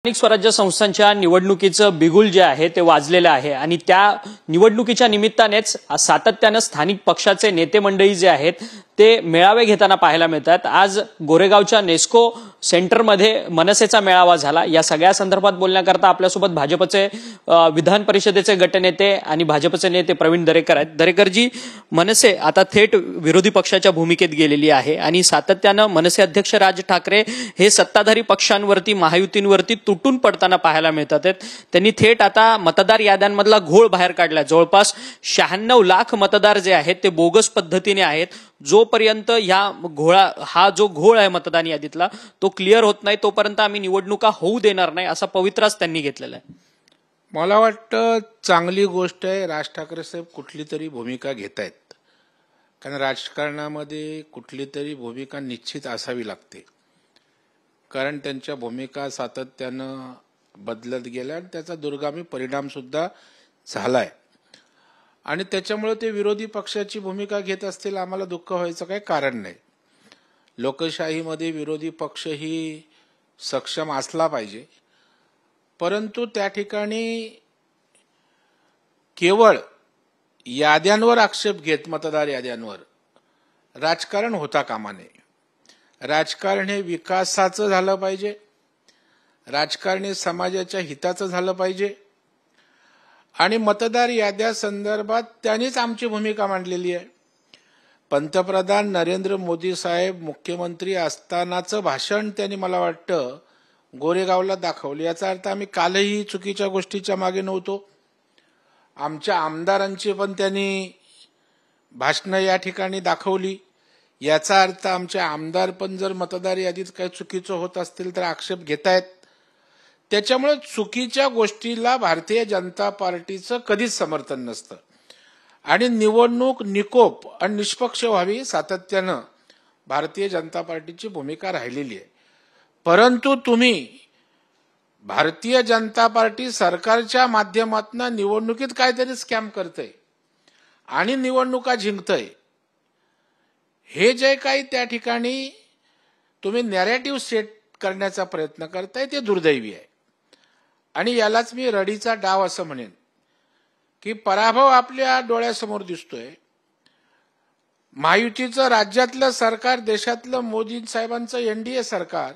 स्थानिक स्वराज्य संस्थांच्या निवडणुकीचं बिगुल जे आहे ते वाजलेलं आहे आणि त्या निवडणुकीच्या निमित्तानेच सातत्यानं स्थानिक पक्षाचे नेते मंडळी जे आहेत ते मेळावे घेताना पाहायला मिळतात। आज गोरेगावच्या नेस्को सेंटरमध्ये मनसेचा मेळावा झाला। या सगळ्या संदर्भात बोलण्याकरता आपल्यासोबत भाजपचे विधान परिषदेचे गटनेते आणि भाजपचे नेते प्रवीण दरेकर आहेत। दरेकरजी, मनसे आता थेट विरोधी पक्षाच्या भूमिकेत गेलेली आहे आणि सातत्यानं मनसे अध्यक्ष राज ठाकरे हे सत्ताधारी पक्षांवरती महायुतींवरती तुटून पडताना पाहायला मिळतात। त्यांनी थेट आता मतदार याद्यांमधला घोळ बाहेर काढला। जवळपास 96 लाख मतदार जे आहेत ते बोगस पद्धतीने आहेत। जोपर्यंत हा जो घोळ आहे मतदान यादीतला तो क्लिअर होत नाही तोपर्यंत आम्ही निवडणुका होऊ देणार नाही असा पवित्राच त्यांनी घेतलेला आहे। मला वाटतं चांगली गोष्ट आहे राज ठाकरे साहेब कुठली तरी भूमिका घेत आहेत, कारण राजकारणामध्ये कुठली तरी भूमिका निश्चित असावी लागते, कारण त्यांच्या भूमिका सातत्यानं बदलत गेल्या आणि त्याचा दुर्गामी परिणाम सुद्धा झालाय आणि त्याच्यामुळे ते विरोधी पक्षाची भूमिका घेत असतील आम्हाला दुःख व्हायचं काही कारण नाही। लोकशाहीमध्ये विरोधी पक्ष ही सक्षम असला पाहिजे, परंतु त्या ठिकाणी केवळ याद्यांवर आक्षेप घेत मतदार याद्यांवर राजकारण होता कामा नये। राजकारण हे विकासाचं झालं पाहिजे, राजकारण हे समाजाच्या हिताचं झालं पाहिजे आणि मतदार याद्या संदर्भात त्यांनीच आमची भूमिका मांडलेली आहे। पंतप्रधान नरेंद्र मोदी साहेब मुख्यमंत्री असतानाचं भाषण त्यांनी मला वाटतं गोरेगावला दाखवलं। याचा अर्थ आम्ही कालही चुकीच्या गोष्टीच्या मागे नव्हतो। आमच्या आमदारांची पण त्यांनी भाषणं या ठिकाणी दाखवली। याचा अर्थ आमचे आमदार पण जर मतदार यादीत काही चुकीचं होत असतील तर आक्षेप घेतायत। त्याच्यामुळे चुकीच्या गोष्टीला भारतीय जनता पार्टीचं कधीच समर्थन नसतं आणि निवडणूक निकोप आणि निष्पक्ष व्हावी सातत्यानं भारतीय जनता पार्टीची भूमिका राहिलेली आहे। परंतु तुम्ही भारतीय जनता पार्टी सरकारच्या माध्यमातून निवडणुकीत काहीतरी स्कॅम करतंय आणि निवडणुका जिंकतंय, हे जे काही त्या ठिकाणी तुम्ही नॅरेटिव्ह सेट करण्याचा प्रयत्न करताय ते दुर्दैवी आहे आणि यालाच मी रडीचा डाव असं म्हणेन की पराभव आपल्या डोळ्यासमोर दिसतोय। महायुतीचं राज्यातलं सरकार, देशातलं मोदी साहेबांचं एनडीए सरकार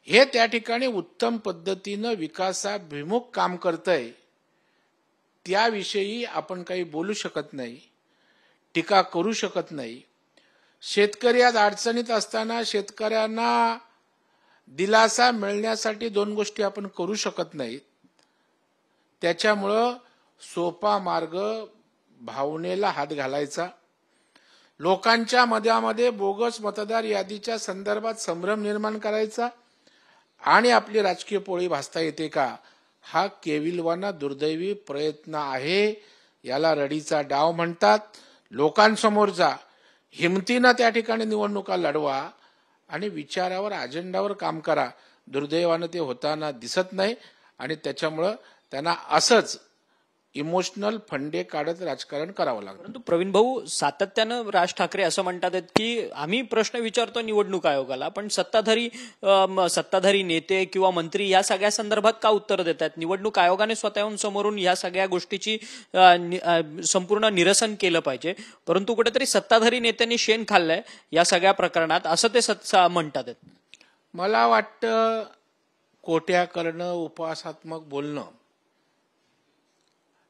हे त्या ठिकाणी उत्तम पद्धतीनं विकासाभिमुख काम करतंय, त्याविषयी आपण काही बोलू शकत नाही, टीका करू शकत नाही। शेतकरी आज अडचणीत असताना शेतकऱ्यांना दिलासा मिळण्यासाठी दोन गोष्टी आपण करू शकत नाही। त्याच्यामुळं सोपा मार्ग भावनेला हात घालायचा, लोकांच्या मध्यामध्ये बोगस मतदार यादीच्या संदर्भात संभ्रम निर्माण करायचा आणि आपली राजकीय पोळी भासता येते का, हा केविलवाना दुर्दैवी प्रयत्न आहे। याला रडीचा डाव म्हणतात। लोकांसमोर जा, हिमतीनं त्या ठिकाणी निवडणुका लढवा आणि विचारावर अजेंडावर काम करा। दुर्दैवानं ते होताना दिसत नाही आणि त्याच्यामुळं त्यांना असंच इमोशनल फंडे काढत राजकारण करावं लागतं। परंतु प्रवीण भाऊ, सातत्यानं राज ठाकरे असं म्हणतात की आम्ही प्रश्न विचारतो निवडणूक आयोगाला, पण सत्ताधारी नेते किंवा मंत्री या सगळ्या संदर्भात का उत्तर देत आहेत? निवडणूक आयोगाने स्वतःहून समोरून या सगळ्या गोष्टीची संपूर्ण निरसन केलं पाहिजे, परंतु कुठेतरी सत्ताधारी नेत्यांनी शेण खाल्लंय या सगळ्या प्रकरणात असं ते म्हणतात। मला वाटतं कोट्या करणं, उपहासात्मक बोलणं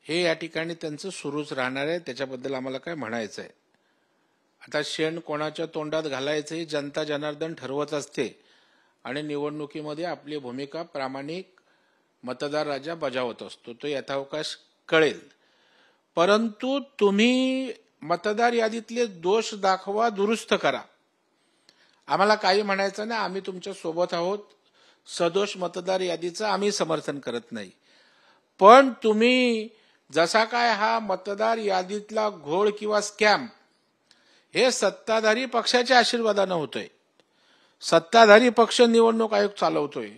हे या ठिकाणी त्यांचं सुरूच राहणार आहे। त्याच्याबद्दल आम्हाला काय म्हणायचं आहे। आता शेण कोणाच्या तोंडात घालायचं हे जनता जनार्दन ठरवत असते आणि निवडणुकीमध्ये आपली भूमिका प्रामाणिक मतदार राजा बजावत असतो, तो यथावकाश कळेल। परंतु तुम्ही मतदार यादीतले दोष दाखवा, दुरुस्त करा, आम्हाला काही म्हणायचं नाही। आम्ही तुमच्या सोबत आहोत। सदोष मतदार यादीचं आम्ही समर्थन करत नाही, पण तुम्ही जसा काय हा मतदार यादीतला घोळ किंवा स्कॅम हे सत्ताधारी पक्षाच्या आशीर्वादानं होतोय, सत्ताधारी पक्ष निवडणूक आयोग चालवतोय,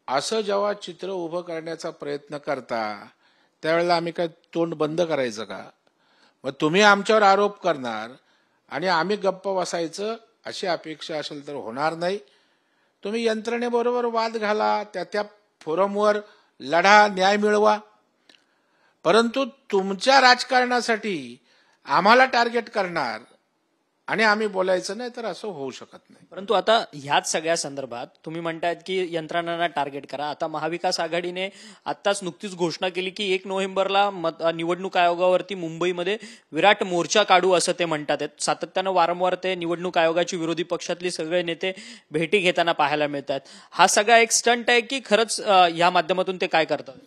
असं जेव्हा चित्र उभं करण्याचा प्रयत्न करता त्यावेळेला आम्ही काय तोंड बंद करायचं का? मग तुम्ही आमच्यावर आरोप करणार आणि आम्ही गप्प बसायचं अशी अपेक्षा असेल तर होणार नाही। तुम्ही यंत्रणेबरोबर वाद घाला, त्या फोरमवर लढा, न्याय मिळवा. परंतु तुमच्या राजकारणासाठी आम्हाला टार्गेट करणार आणि आम्ही बोलायचं नाही, तर असं होऊ शकत नाही. परंतु आता ह्याच सगळ्या संदर्भात तुम्ही म्हणतायत की यंत्रणांना टार्गेट करा. आता महाविकास आघाडीने आत्ताच नुकतीच घोषणा केली की 1 नोव्हेंबरला निवडणूक आयोगावरती मुंबईमध्ये विराट मोर्चा काढू असं ते म्हणतात. सातत्यानं वारंवार ते निवडणूक आयोगाची विरोधी पक्षातले सगळे नेते भेटी घेताना पाहायला मिळतात. हा सगळा एक स्टंट आहे की खरंच या माध्यमातून ते काय करतात?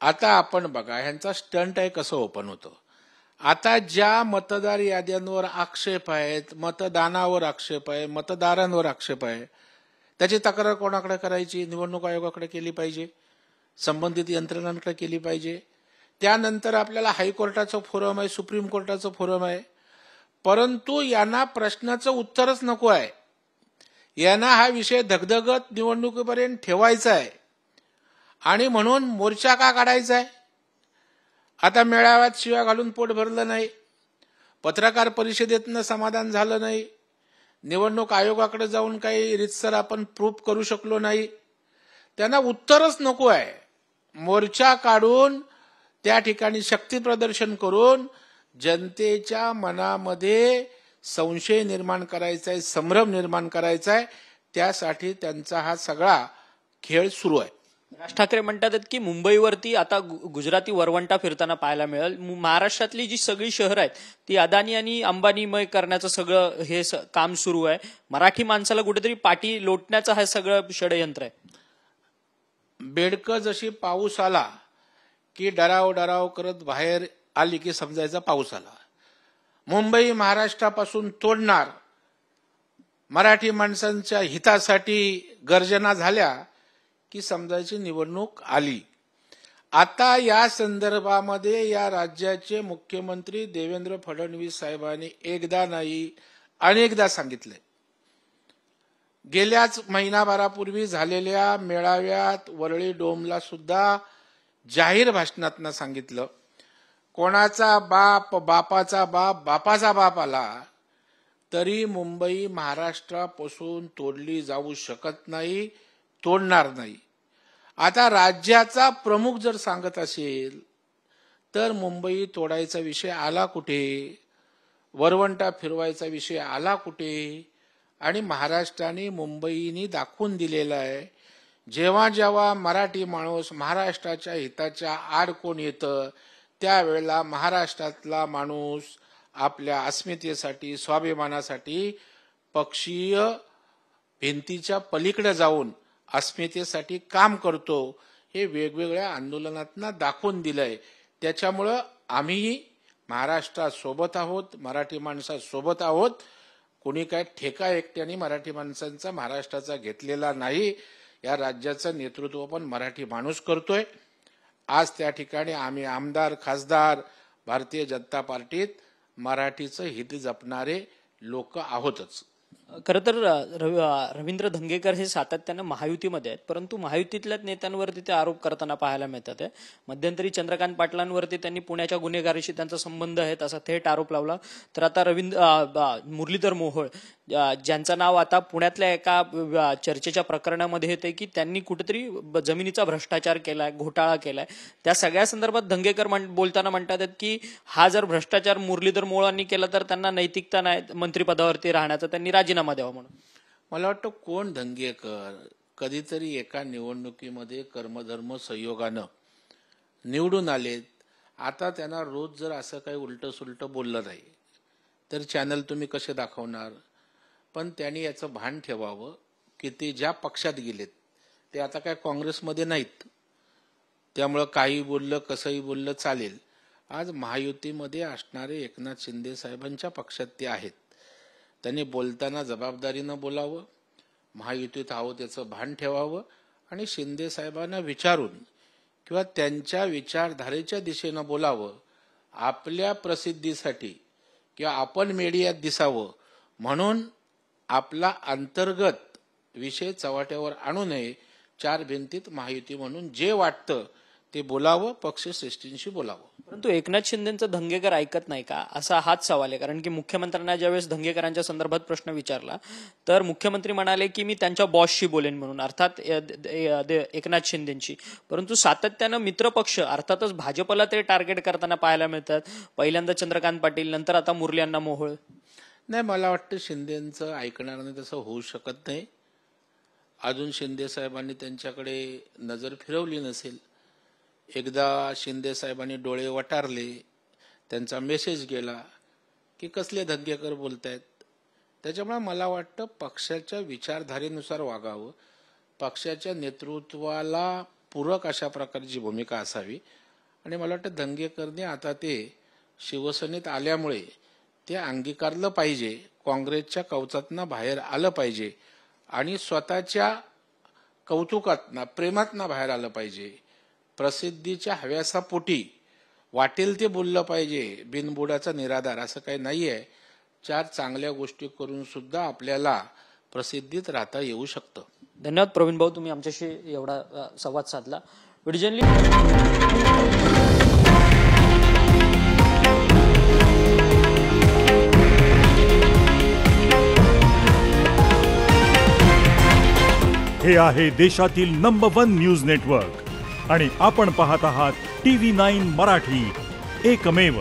आता आपण बघा, ह्यांचा स्टंट आहे कसं ओपन होतं. आता ज्या मतदार याद्यांवर आक्षेप आहेत, मतदानावर आक्षेप आहे, मतदारांवर आक्षेप आहे, त्याची तक्रार कोणाकडे करायची? निवडणूक आयोगाकडे केली पाहिजे, संबंधित यंत्रणांकडे केली पाहिजे. त्यानंतर आपल्याला हायकोर्टाचं फोरम आहे, सुप्रीम कोर्टाचं फोरम आहे. परंतु यांना प्रश्नाचं उत्तरच नको आहे. यांना हा विषय धगधगत निवडणुकीपर्यंत ठेवायचा आहे आणि म्हणून मोर्चा का काढायचा आहे? आता मेळाव्यात शिव्या घालून पोट भरलं नाही, पत्रकार परिषदेतनं समाधान झालं नाही, निवडणूक आयोगाकडे जाऊन काही रितसर आपण प्रूफ करू शकलो नाही, त्यांना उत्तरच नको आहे. मोर्चा काढून त्या ठिकाणी शक्ती प्रदर्शन करून जनतेच्या मनामध्ये संशय निर्माण करायचा आहे, संभ्रम निर्माण करायचा आहे. त्यासाठी त्यांचा हा सगळा खेळ सुरू आहे. राज ठाकरे म्हणतात की मुंबईवरती आता गुजराती वरवंटा फिरताना पाहायला मिळेल. महाराष्ट्रातली जी सगळी शहरं आहेत ती अदानी आणि अंबानीमय करण्याचं सगळं हे काम सुरू आहे. मराठी माणसाला कुठेतरी पाठी लोटण्याचं हे सगळं षडयंत्र आहे. बेडकं जशी पाऊस आला की डराव डराव करत बाहेर आली की समजायचा पाऊस आला. मुंबई महाराष्ट्रापासून तोडणार, मराठी माणसांच्या हितासाठी गर्जना झाल्या की समजायची निवडणूक आली. आता या संदर्भामध्ये या राज्याचे मुख्यमंत्री देवेंद्र फडणवीस साहेबांनी एकदा नाही अनेकदा सांगितले. गेल्याच महिनाभरापूर्वी झालेल्या मेळाव्यात वरळी डोमला सुद्धा जाहीर भाषणातनं सांगितलं, कोणाचा बाप, बापाचा बाप, बापाचा बाप आला तरी मुंबई महाराष्ट्रापासून तोडली जाऊ शकत नाही, तोडणार नाही. आता राज्याचा प्रमुख जर सांगत असेल तर मुंबई तोडायचा विषय आला कुठे? वरवंटा फिरवायचा विषय आला कुठे? आणि महाराष्ट्राने मुंबईने दाखवून दिलेलं आहे, जेव्हा जेव्हा मराठी माणूस महाराष्ट्राच्या हिताच्या आड कोण येतं त्यावेळेला महाराष्ट्रातला माणूस आपल्या अस्मितेसाठी, स्वाभिमानासाठी पक्षीय भिंतीच्या पलीकडे जाऊन अस्मितेसाठी काम करतो. हे वेगवेगळ्या आंदोलनांना दाखवून दिलंय. त्याच्यामुळं आम्ही महाराष्ट्रात सोबत आहोत, मराठी माणसासोबत आहोत. कोणी काय ठेका एकट्याने मराठी माणसांचा महाराष्ट्राचा घेतलेला नाही. या राज्याचं नेतृत्व पण मराठी माणूस करतोय. आज त्या ठिकाणी आम्ही आमदार, खासदार, भारतीय जनता पार्टीत मराठीचं हित जपणारे लोक आहोतच. खरं तर रवींद्र धंगेकर हे सातत्यानं महायुतीमध्ये आहेत, परंतु महायुतीतल्याच नेत्यांवरती ते आरोप करताना पाहायला मिळतात. मध्यंतरी चंद्रकांत पाटलांवरती त्यांनी पुण्याच्या गुन्हेगारीशी त्यांचा संबंध आहे असा थेट आरोप लावला. तर आता मुरलीधर मोहोळ ज्यांचं नाव आता पुण्यातल्या एका चर्चेच्या प्रकरणामध्ये येते की त्यांनी कुठेतरी जमिनीचा भ्रष्टाचार केलाय, घोटाळा केलाय. त्या सगळ्या संदर्भात धंगेकर बोलताना म्हणतात की हा जर भ्रष्टाचार मुरलीधर मोहोळांनी केला तर त्यांना नैतिकता नाही मंत्रिपदावरती राहण्याचा, त्यांनी राजीनामा द्यावा म्हणून. मला वाटतं कोण धंगेकर कधीतरी एका निवडणुकीमध्ये कर्मधर्म संयोगानं निवडून आलेत. आता त्यांना रोज जर असं काही उलटं सुलटं बोललं नाही तर चॅनल तुम्ही कसे दाखवणार? पण त्यांनी याचं भान ठेवावं की ते ज्या पक्षात गेलेत ते आता काय काँग्रेसमध्ये नाहीत, त्यामुळं काही बोललं कसंही बोललं चालेल. आज महायुतीमध्ये असणारे एकनाथ शिंदे साहेबांच्या पक्षात ते आहेत. त्यांनी बोलताना जबाबदारीनं बोलावं, महायुतीत आहो त्याचं भान ठेवावं आणि शिंदे साहेबांना विचारून किंवा त्यांच्या विचारधारेच्या दिशेनं बोलावं. आपल्या प्रसिद्धीसाठी किंवा आपण मीडियात दिसावं म्हणून आपला अंतर्गत विषय चव्हाट्यावर आणू नये. चार भिंतीत महायुती म्हणून जे वाटतं ते बोलावं, पक्षश्रेष्ठींशी बोलावं. परंतु एकनाथ शिंदेचं धंगेकर ऐकत नाही का, असा हाच सवाल आहे. कारण की मुख्यमंत्र्यांना ज्यावेळेस धंगेकरांच्या संदर्भात प्रश्न विचारला तर मुख्यमंत्री म्हणाले की मी त्यांच्या बॉसशी बोलेन म्हणून, अर्थात एकनाथ शिंदेची. परंतु सातत्यानं मित्रपक्ष अर्थातच भाजपला ते टार्गेट करताना पाहायला मिळतात. पहिल्यांदा चंद्रकांत पाटील, नंतर आता मुरली अण्णा मोहोळ. नाही, मला वाटतं शिंदेचं ऐकणार नाही, तसं होऊ शकत नाही. अजून शिंदे साहेबांनी त्यांच्याकडे नजर फिरवली नसेल. एकदा शिंदे साहेबांनी डोळे वटारले, त्यांचा मेसेज गेला की कसले धंगेकर बोलतायत. त्याच्यामुळे मला वाटतं पक्षाच्या विचारधारेनुसार वागावं, पक्षाच्या नेतृत्वाला पूरक अशा प्रकारची भूमिका असावी. आणि मला वाटतं धंगेकरने आता ते शिवसेनेत आल्यामुळे ते अंगीकारलं पाहिजे, काँग्रेसच्या कवचातनं बाहेर आलं पाहिजे आणि स्वतःच्या कौतुकातनं, प्रेमातनं बाहेर आलं पाहिजे. प्रसिद्धीच्या हव्यासापोटी वाटेल ते बोललं पाहिजे. बिनबुडाचा निराधार असं काही नाहीये. 4 चांगल्या गोष्टी करून सुद्धा आपल्याला प्रसिद्धीत राहता येऊ शकतं. धन्यवाद प्रवीण भाऊ, तुम्ही आमच्याशी एवढा संवाद साधला. व्हिडिओ हे आहे देशातील नंबर 1 न्यूज नेटवर्क आणि आपण पाहत आहात TV9 मराठी, एकमेव.